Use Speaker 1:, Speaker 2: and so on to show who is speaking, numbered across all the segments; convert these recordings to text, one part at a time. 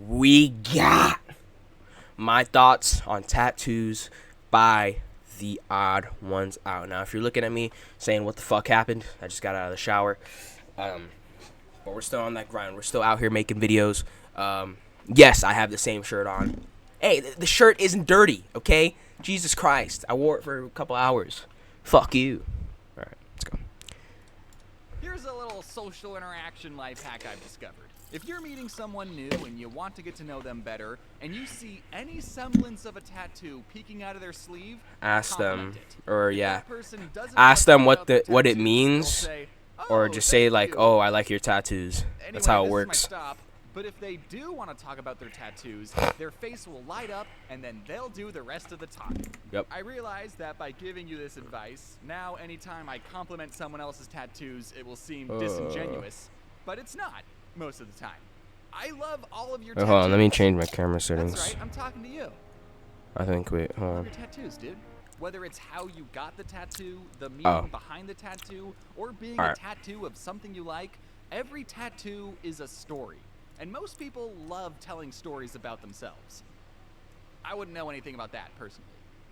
Speaker 1: we got my thoughts on tattoos by the odd ones out. Now, if you're looking at me saying, what the fuck happened? I just got out of the shower. But we're still on that grind. We're still out here making videos. Yes, I have the same shirt on. Hey, the shirt isn't dirty, okay? Jesus Christ. I wore it for a couple hours. Fuck you. All right, let's go.
Speaker 2: Here's a little social interaction life hack I've discovered. If you're meeting someone new and you want to get to know them better, and you see any semblance of a tattoo peeking out of their sleeve,
Speaker 1: Ask
Speaker 2: compliment
Speaker 1: them,
Speaker 2: it.
Speaker 1: or
Speaker 2: If
Speaker 1: yeah,
Speaker 2: that person doesn't
Speaker 1: ask
Speaker 2: know
Speaker 1: them
Speaker 2: about
Speaker 1: what
Speaker 2: the
Speaker 1: it
Speaker 2: tattoos,
Speaker 1: means,
Speaker 2: they'll say,
Speaker 1: or
Speaker 2: "Oh,
Speaker 1: just say
Speaker 2: thank
Speaker 1: like,
Speaker 2: you."
Speaker 1: "Oh, I like your tattoos."
Speaker 2: Anyway,
Speaker 1: That's how it
Speaker 2: this is my
Speaker 1: works.
Speaker 2: stop. But if they do want to talk about their tattoos, their face will light up, and then they'll do the rest of the talking.
Speaker 1: Yep.
Speaker 2: I realize that by giving you this advice, now anytime I compliment someone else's tattoos, it will seem disingenuous. But it's not, most of the time. I love all of your tattoos.
Speaker 1: Hold on, let me change my camera settings.
Speaker 2: That's right, I'm talking to you.
Speaker 1: I think, wait, hold
Speaker 2: Love
Speaker 1: on.
Speaker 2: your tattoos, dude. Whether it's how you got the tattoo, the meaning behind the tattoo, or being a
Speaker 1: Alright.
Speaker 2: tattoo of something you like, every tattoo is a story. And most people love telling stories about themselves. I wouldn't know anything about that, personally.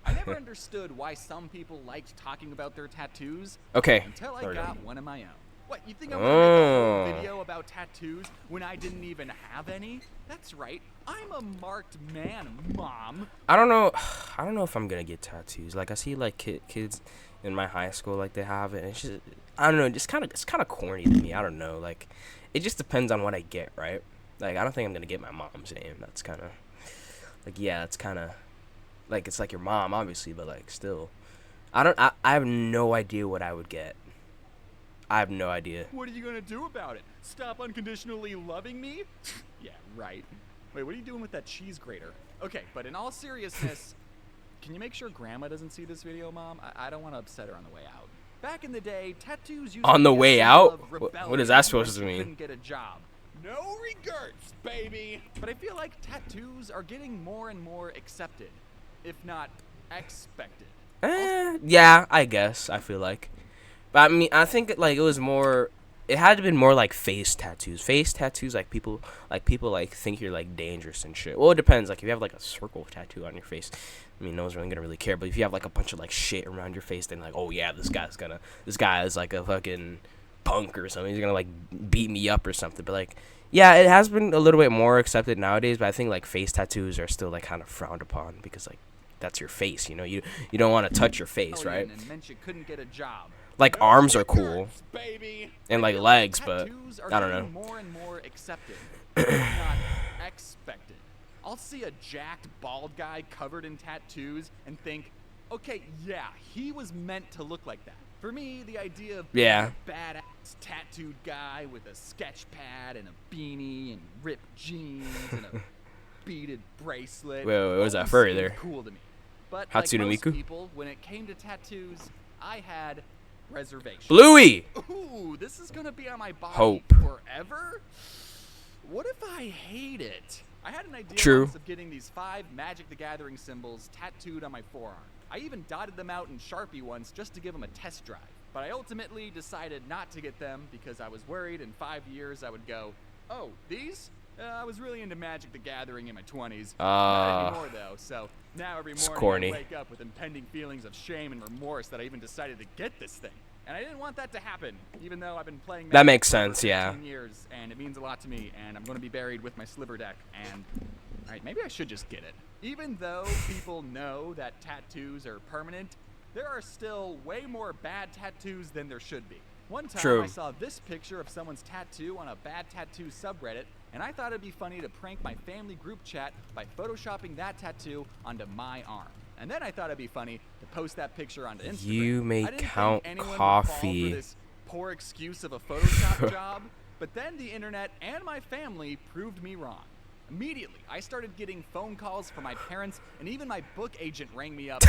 Speaker 2: I never understood why some people liked talking about their tattoos
Speaker 1: Okay.
Speaker 2: until I
Speaker 1: there we go.
Speaker 2: got one of my own. What, you think I'm gonna make a
Speaker 1: Oh.
Speaker 2: whole video about tattoos when I didn't even have any? That's right, I'm a marked man, Mom.
Speaker 1: I don't know. I don't know if I'm gonna get tattoos. Like I see like kids in my high school like they have it. And it's just, I don't know. It's kind of corny to me. I don't know. Like it just depends on what I get, right? Like I don't think I'm gonna get my mom's name. That's kind of like that's kind of like it's like your mom, obviously, but like still, I have no idea what I would get. I have no idea.
Speaker 2: What are you gonna do about it? Stop unconditionally loving me? Yeah, right. Wait, what are you doing with that cheese grater? Okay, but in all seriousness, can you make sure Grandma doesn't see this video, Mom? I don't want to upset her on the way out. Back in the day, tattoos used
Speaker 1: On
Speaker 2: to
Speaker 1: the
Speaker 2: be a
Speaker 1: way
Speaker 2: symbol
Speaker 1: out?
Speaker 2: of
Speaker 1: What
Speaker 2: rebellion
Speaker 1: is that supposed
Speaker 2: once
Speaker 1: to
Speaker 2: you
Speaker 1: mean?
Speaker 2: couldn't get a job. No regrets, baby. But I feel like tattoos are getting more and more accepted, if not expected.
Speaker 1: Yeah, I guess. I feel like, but I mean, I think like it was more. It had to been more like face tattoos. Face tattoos, like people like think you're like dangerous and shit. Well, it depends. Like if you have like a circle tattoo on your face, I mean, no one's really gonna really care. But if you have like a bunch of like shit around your face, then like, oh yeah, this guy is like a fucking punk or something. He's gonna like beat me up or something. But like, yeah, it has been a little bit more accepted nowadays. But I think like face tattoos are still like kind of frowned upon because like that's your face. You know, you don't want to touch your face, right?
Speaker 2: And meant you couldn't get a job.
Speaker 1: Like
Speaker 2: No
Speaker 1: arms are cool
Speaker 2: regrets, baby.
Speaker 1: and
Speaker 2: I
Speaker 1: like
Speaker 2: feel
Speaker 1: legs, but
Speaker 2: tattoos are
Speaker 1: I don't
Speaker 2: getting
Speaker 1: know.
Speaker 2: more and more accepted, if not expected. I'll see a jacked bald guy covered in tattoos and think, okay, yeah, he was meant to look like that. For me, the idea of being
Speaker 1: Yeah.
Speaker 2: a badass tattooed guy with a sketch pad and a beanie and ripped jeans and a beaded bracelet.
Speaker 1: Wait, what was that
Speaker 2: always
Speaker 1: furry
Speaker 2: seemed
Speaker 1: there?
Speaker 2: Cool to me. But
Speaker 1: Hatsune
Speaker 2: like most
Speaker 1: Miku?
Speaker 2: people, when it came to tattoos, I had reservations.
Speaker 1: Bluey.
Speaker 2: Ooh, this is gonna be on my body
Speaker 1: Hope.
Speaker 2: forever? What if I hate it? I had an idea
Speaker 1: True.
Speaker 2: once of getting these 5 Magic the Gathering symbols tattooed on my forearm. I even dotted them out in Sharpie once just to give them a test drive. But I ultimately decided not to get them because I was worried in 5 years I would go, oh, these? I was really into Magic the Gathering in my 20s. Not anymore, though, so now every
Speaker 1: It's
Speaker 2: morning
Speaker 1: corny.
Speaker 2: I wake up with impending feelings of shame and remorse that I even decided to get this thing. And I didn't want that to happen, even though I've been playing
Speaker 1: That
Speaker 2: Magic
Speaker 1: makes
Speaker 2: for over
Speaker 1: sense, yeah.
Speaker 2: 15 years, and it means a lot to me, and I'm going to be buried with my sliver deck, and... Alright, maybe I should just get it. Even though people know that tattoos are permanent, there are still way more bad tattoos than there should be. One time
Speaker 1: True.
Speaker 2: I saw this picture of someone's tattoo on a bad tattoo subreddit, and I thought it'd be funny to prank my family group chat by photoshopping that tattoo onto my arm. And then I thought it'd be funny to post that picture onto Instagram.
Speaker 1: You may
Speaker 2: I didn't think
Speaker 1: count
Speaker 2: anyone would
Speaker 1: coffee.
Speaker 2: fall for this poor excuse of a Photoshop job, but then the internet and my family proved me wrong. Immediately, I started getting phone calls from my parents, and even my book agent rang me up.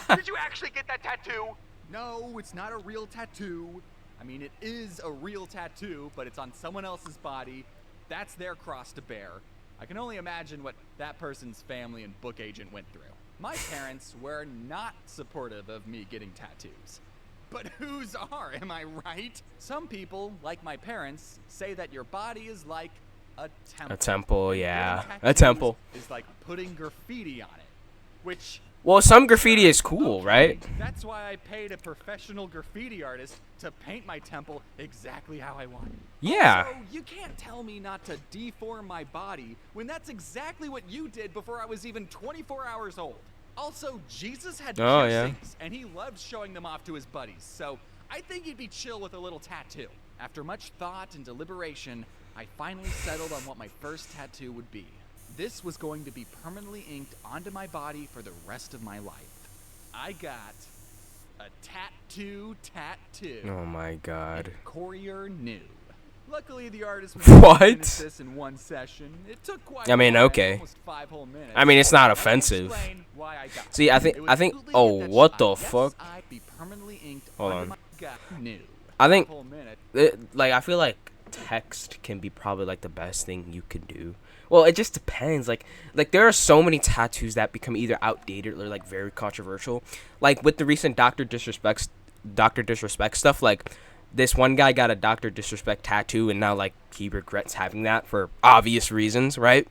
Speaker 2: Did you actually get that tattoo? No, it's not a real tattoo. I mean, it is a real tattoo, but it's on someone else's body. That's their cross to bear. I can only imagine what that person's family and book agent went through. My parents were not supportive of me getting tattoos. But whose are, am I right? Some people, like my parents, say that your body is like a temple.
Speaker 1: A temple,
Speaker 2: And
Speaker 1: yeah.
Speaker 2: getting
Speaker 1: A
Speaker 2: tattoos
Speaker 1: temple.
Speaker 2: is like putting graffiti on it, which.
Speaker 1: Well, some graffiti is cool,
Speaker 2: Okay,
Speaker 1: right?
Speaker 2: That's why I paid a professional graffiti artist to paint my temple exactly how I wanted.
Speaker 1: Yeah.
Speaker 2: So you can't tell me not to deform my body when that's exactly what you did before I was even 24 hours old. Also, Jesus had
Speaker 1: Oh, yeah.
Speaker 2: piercings, and he loved showing them off to his buddies, so I think he'd be chill with a little tattoo. After much thought and deliberation, I finally settled on what my first tattoo would be. This was going to be permanently inked onto my body for the rest of my life. I got a tattoo.
Speaker 1: Oh my god.
Speaker 2: Courier New. Luckily, the artist was
Speaker 1: What?
Speaker 2: able to finish this in one session. It took quite
Speaker 1: I mean,
Speaker 2: a while,
Speaker 1: okay.
Speaker 2: almost 5 whole minutes.
Speaker 1: I mean, it's not
Speaker 2: Let me
Speaker 1: offensive.
Speaker 2: explain why I got
Speaker 1: See,
Speaker 2: it.
Speaker 1: I
Speaker 2: It
Speaker 1: think
Speaker 2: was
Speaker 1: oh,
Speaker 2: bootleg that
Speaker 1: what the
Speaker 2: shot.
Speaker 1: fuck?
Speaker 2: Yes, I'd be permanently inked
Speaker 1: Hold
Speaker 2: onto
Speaker 1: on.
Speaker 2: my got new.
Speaker 1: I think
Speaker 2: 5 whole minutes.
Speaker 1: like I feel like text can be probably like the best thing you could do. Well, it just depends. Like there are so many tattoos that become either outdated or like very controversial. Like with the recent Dr. Disrespect stuff, like this one guy got a Dr. Disrespect tattoo and now like he regrets having that for obvious reasons, right?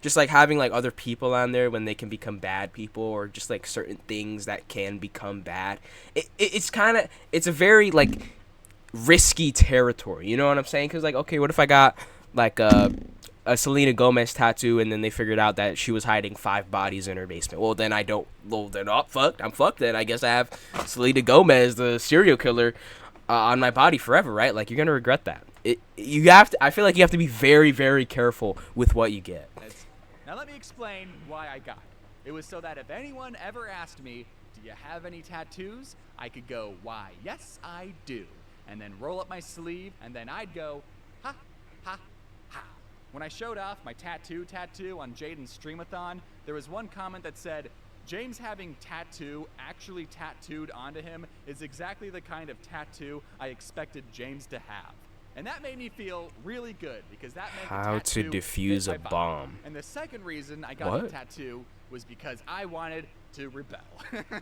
Speaker 1: Just like having like other people on there when they can become bad people, or just like certain things that can become bad. It's a very like risky territory, you know what I'm saying? Because like, okay, what if I got like a Selena Gomez tattoo and then they figured out that she was hiding 5 bodies in her basement? Well, then I'm fucked. Then I guess I have Selena Gomez, the serial killer, on my body forever, right? Like, you're gonna regret that. I feel like you have to be very, very careful with what you get.
Speaker 2: Now let me explain why I got it. It was so that if anyone ever asked me, do you have any tattoos? I could go, why, yes, I do. And then roll up my sleeve, and then I'd go, ha, ha, ha. When I showed off my tattoo on Jaden's Streamathon, there was one comment that said, James having tattoo actually tattooed onto him is exactly the kind of tattoo I expected James to have. And that made me feel really good, because that meant the
Speaker 1: How to
Speaker 2: tattoo
Speaker 1: defuse
Speaker 2: fit
Speaker 1: a
Speaker 2: my body.
Speaker 1: bomb.
Speaker 2: And the second reason I got
Speaker 1: What?
Speaker 2: the tattoo was because I wanted to rebel.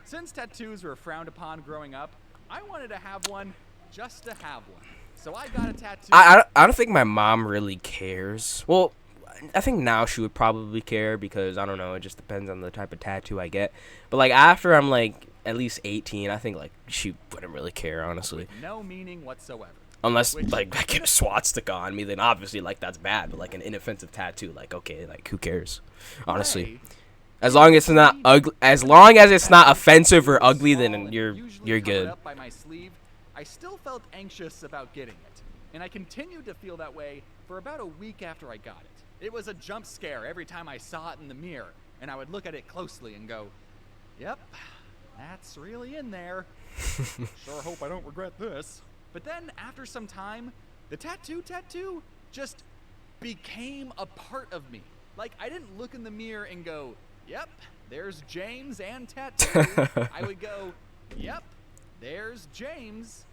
Speaker 2: Since tattoos were frowned upon growing up, I wanted to have one just to have one. So I got a tattoo.
Speaker 1: I don't think my mom really cares. Well, I think now she would probably care because, I don't know, it just depends on the type of tattoo I get. But, like, after I'm, like, at least 18, I think, like, she wouldn't really care, honestly.
Speaker 2: No meaning whatsoever.
Speaker 1: Unless,
Speaker 2: Which-
Speaker 1: like, I get a swastika on me, then obviously, like, that's bad. But, like, an inoffensive tattoo, like, okay, like, who cares? Honestly.
Speaker 2: Ray,
Speaker 1: As long as it's not ugly, as long as it's not offensive or ugly, then you're
Speaker 2: usually covered
Speaker 1: good.
Speaker 2: up by my sleeve, I still felt anxious about getting it, and I continued to feel that way for about a week after I got it. It was a jump scare every time I saw it in the mirror, and I would look at it closely and go, "Yep, that's really in there. Sure hope I don't regret this." But then after some time, the tattoo just became a part of me. Like, I didn't look in the mirror and go, "Yep, there's James and tattoo." I would go, "Yep, there's James.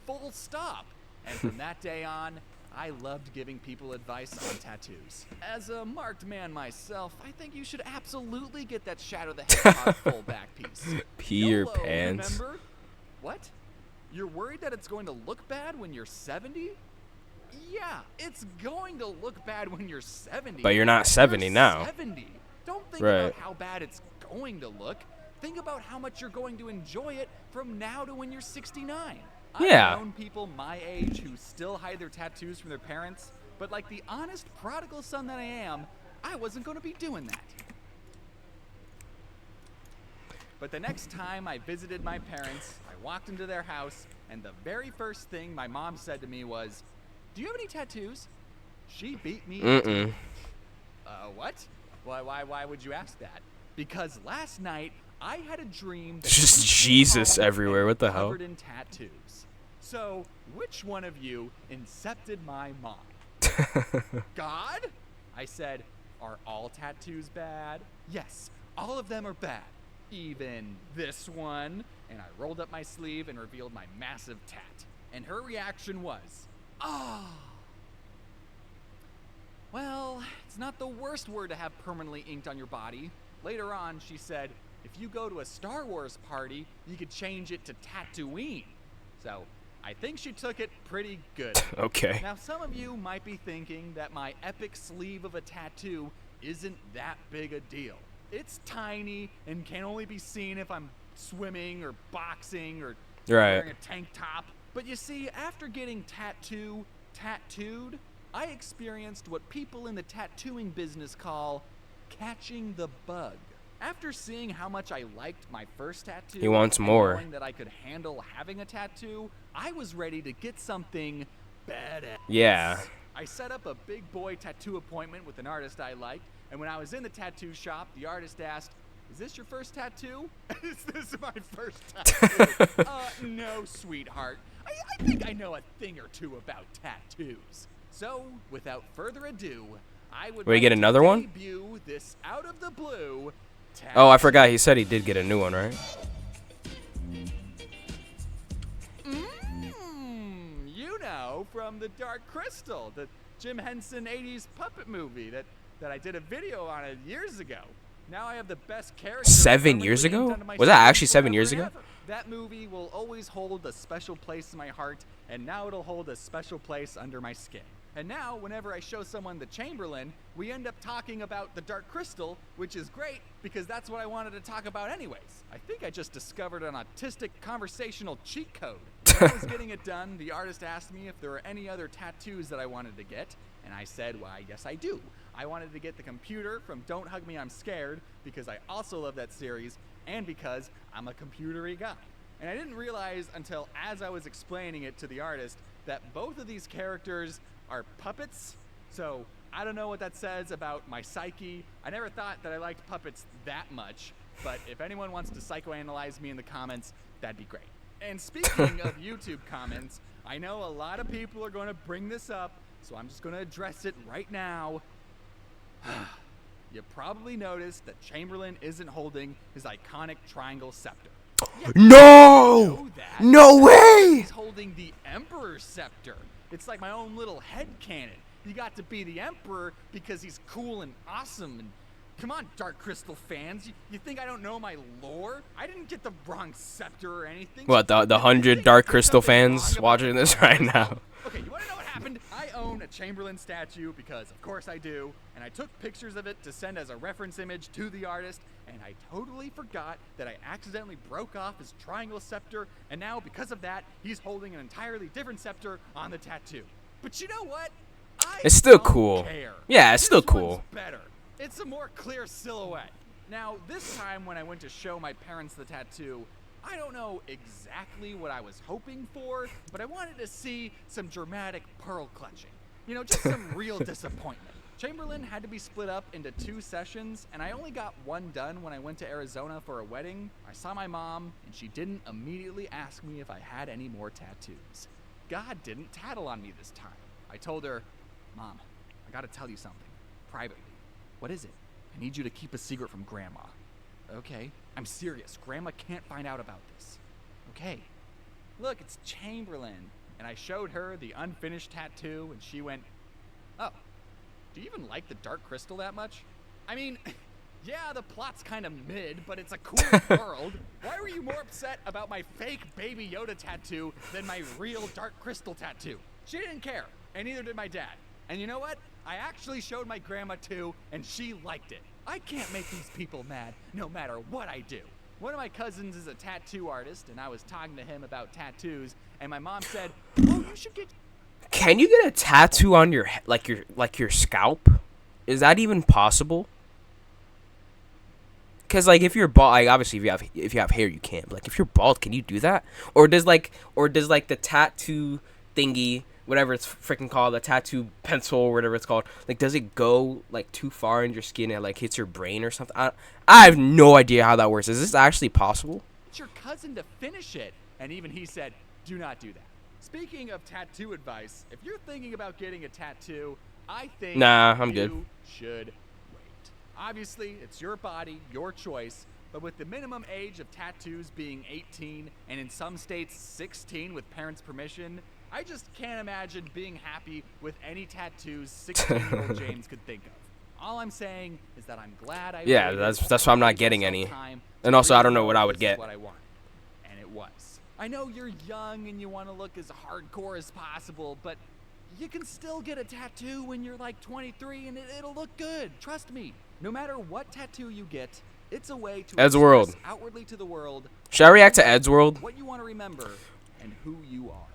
Speaker 2: Full stop." And from that day on, I loved giving people advice on tattoos. As a marked man myself, I think you should absolutely get that Shadow the Hedgehog full back piece.
Speaker 1: Pee your
Speaker 2: YOLO,
Speaker 1: pants.
Speaker 2: Remember? What? You're worried that it's going to look bad when you're 70? Yeah, it's going to look bad when you're 70.
Speaker 1: But you're not 70
Speaker 2: You're
Speaker 1: now.
Speaker 2: 70. Don't think
Speaker 1: Right.
Speaker 2: about how bad it's going to look. Think about how much you're going to enjoy it from now to when you're 69.
Speaker 1: Yeah.
Speaker 2: I've known people my age who still hide their tattoos from their parents, but like the honest prodigal son that I am, I wasn't going to be doing that. But the next time I visited my parents, I walked into their house, and the very first thing my mom said to me was, "Do you have any tattoos?" She beat me.
Speaker 1: Mm-mm.
Speaker 2: What? Why would you ask that? Because last night I had a dream that
Speaker 1: It's just
Speaker 2: you came
Speaker 1: Jesus
Speaker 2: home
Speaker 1: everywhere,
Speaker 2: and
Speaker 1: what the hell?
Speaker 2: covered in tattoos. So, which one of you incepted my mind? God? I said, "Are all tattoos bad?" "Yes, all of them are bad. Even this one." And I rolled up my sleeve and revealed my massive tat. And her reaction was, "Ah." Well, it's not the worst word to have permanently inked on your body. Later on, she said, if you go to a Star Wars party, you could change it to Tatooine. So, I think she took it pretty good.
Speaker 1: Okay.
Speaker 2: Now, some of you might be thinking that my epic sleeve of a tattoo isn't that big a deal. It's tiny and can only be seen if I'm swimming or boxing or wearing a tank top. But you see, after getting tattooed, I experienced what people in the tattooing business call catching the bug. After seeing how much I liked my first tattoo,
Speaker 1: He wants
Speaker 2: and
Speaker 1: more.
Speaker 2: knowing that I could handle having a tattoo, I was ready to get something badass.
Speaker 1: Yeah.
Speaker 2: I set up a big boy tattoo appointment with an artist I liked, and when I was in the tattoo shop, the artist asked, "Is this your first tattoo?" "Is this my first tattoo?" No, sweetheart. I think I know a thing or two about tattoos. So, without further ado, I would
Speaker 1: Will you get
Speaker 2: like to
Speaker 1: another one?
Speaker 2: debut this out of the blue tattoo.
Speaker 1: Oh, I forgot. He said he did get a new one, right?
Speaker 2: You know, from The Dark Crystal, the Jim Henson 80s puppet movie that I did a video on it years ago. Now I have the best character.
Speaker 1: 7 years
Speaker 2: permanently
Speaker 1: ago?
Speaker 2: inked onto my
Speaker 1: Was that
Speaker 2: skin
Speaker 1: actually 7 years
Speaker 2: forever
Speaker 1: ago?
Speaker 2: and ever. That movie will always hold a special place in my heart, and now it'll hold a special place under my skin. And now, whenever I show someone the Chamberlain, we end up talking about the Dark Crystal, which is great because that's what I wanted to talk about anyways. I think I just discovered an autistic conversational cheat code. When I was getting it done, the artist asked me if there were any other tattoos that I wanted to get, and I said, why, yes I do. I wanted to get the computer from Don't Hug Me, I'm Scared, because I also love that series, and because I'm a computery guy. And I didn't realize until as I was explaining it to the artist that both of these characters are puppets. So I don't know what that says about my psyche. I never thought that I liked puppets that much, but if anyone wants to psychoanalyze me in the comments, that'd be great. And speaking of YouTube comments, I know a lot of people are going to bring this up, so I'm just going to address it right now. You probably noticed that Chamberlain isn't holding his iconic triangle scepter.
Speaker 1: No! No way!
Speaker 2: He's holding the Emperor's scepter. It's like my own little headcanon. You got to be the Emperor because he's cool and awesome. And come on, Dark Crystal fans. You think I don't know my lore? I didn't get the wrong scepter or anything.
Speaker 1: What, the 100 Dark Crystal fans watching this right now?
Speaker 2: Okay, you want to know what happened? I own a Chamberlain statue because, of course, I do, and I took pictures of it to send as a reference image to the artist, and I totally forgot that I accidentally broke off his triangle scepter, and now, because of that, he's holding an entirely different scepter on the tattoo. But you know what?
Speaker 1: It's still
Speaker 2: don't
Speaker 1: cool.
Speaker 2: care.
Speaker 1: Yeah, it's still
Speaker 2: This one's
Speaker 1: cool.
Speaker 2: better. It's a more clear silhouette. Now, this time when I went to show my parents the tattoo, I don't know exactly what I was hoping for, but I wanted to see some dramatic pearl clutching. You know, just some real disappointment. Chamberlain had to be split up into 2 sessions, and I only got one done when I went to Arizona for a wedding. I saw my mom, and she didn't immediately ask me if I had any more tattoos. God didn't tattle on me this time. I told her, "Mom, I gotta tell you something, privately." "What is it?" "I need you to keep a secret from Grandma." "Okay, I'm serious. Grandma can't find out about this." "Okay." "Look, it's Chamberlain." And I showed her the unfinished tattoo, and she went, "Oh, do you even like the Dark Crystal that much?" I mean, yeah, the plot's kind of mid, but it's a cool world. Why were you more upset about my fake Baby Yoda tattoo than my real Dark Crystal tattoo? She didn't care, and neither did my dad. And you know what? I actually showed my grandma too, and she liked it. I can't make these people mad, no matter what I do. One of my cousins is a tattoo artist, and I was talking to him about tattoos, and my mom said, "Oh, you should get..."
Speaker 1: Can you get a tattoo on your your scalp? Is that even possible? Cause like if you're bald, like obviously if you have hair you can't. But like if you're bald, can you do that? Or does the tattoo thingy, whatever it's freaking called, the tattoo pencil or whatever it's called, like does it go like too far in your skin and like hits your brain or something? I have no idea how that works. Is this actually possible?
Speaker 2: "It's your cousin to finish it." And even he said, "Do not do that." Speaking of tattoo advice, if you're thinking about getting a tattoo, I think
Speaker 1: Nah, I'm
Speaker 2: you
Speaker 1: good.
Speaker 2: should wait. Obviously, it's your body, your choice, but with the minimum age of tattoos being 18 and in some states 16 with parents' permission, I just can't imagine being happy with any tattoos 16-year-old James could think of. All I'm saying is that I'm glad I
Speaker 1: Yeah,
Speaker 2: waited
Speaker 1: that's why I'm not
Speaker 2: and gave
Speaker 1: getting
Speaker 2: myself
Speaker 1: any.
Speaker 2: time
Speaker 1: And
Speaker 2: to
Speaker 1: also, I
Speaker 2: really
Speaker 1: don't know what I
Speaker 2: know
Speaker 1: would
Speaker 2: this is
Speaker 1: get.
Speaker 2: what I want. And it was. I know you're young and you want to look as hardcore as possible, but you can still get a tattoo when you're like 23 and it'll look good. Trust me. No matter what tattoo you get, it's a way to
Speaker 1: Ed's
Speaker 2: express
Speaker 1: World.
Speaker 2: outwardly to the world
Speaker 1: Should I react to Ed's World?
Speaker 2: what you want to remember and who you are.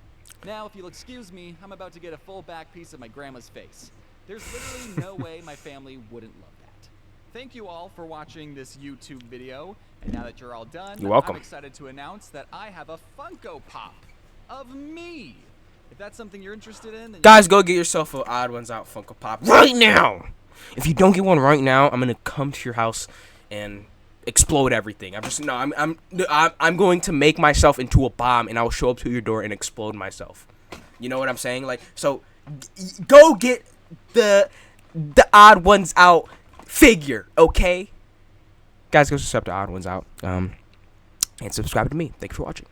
Speaker 2: Now, if you'll excuse me, I'm about to get a full back piece of my grandma's face. There's literally no way my family wouldn't love that. Thank you all for watching this YouTube video. And now that you're all done,
Speaker 1: You're welcome.
Speaker 2: I'm excited to announce that I have a Funko Pop of me. If that's something you're interested in, then
Speaker 1: Guys, go get yourself an Odd Ones Out Funko Pop right now. If you don't get one right now, I'm gonna come to your house and explode everything. I'm going to make myself into a bomb, and I'll show up to your door and explode myself. You know what I'm saying? Like, so go get the Odd Ones Out figure, okay? Guys, go subscribe to Odd Ones Out, and subscribe to me. Thanks for watching.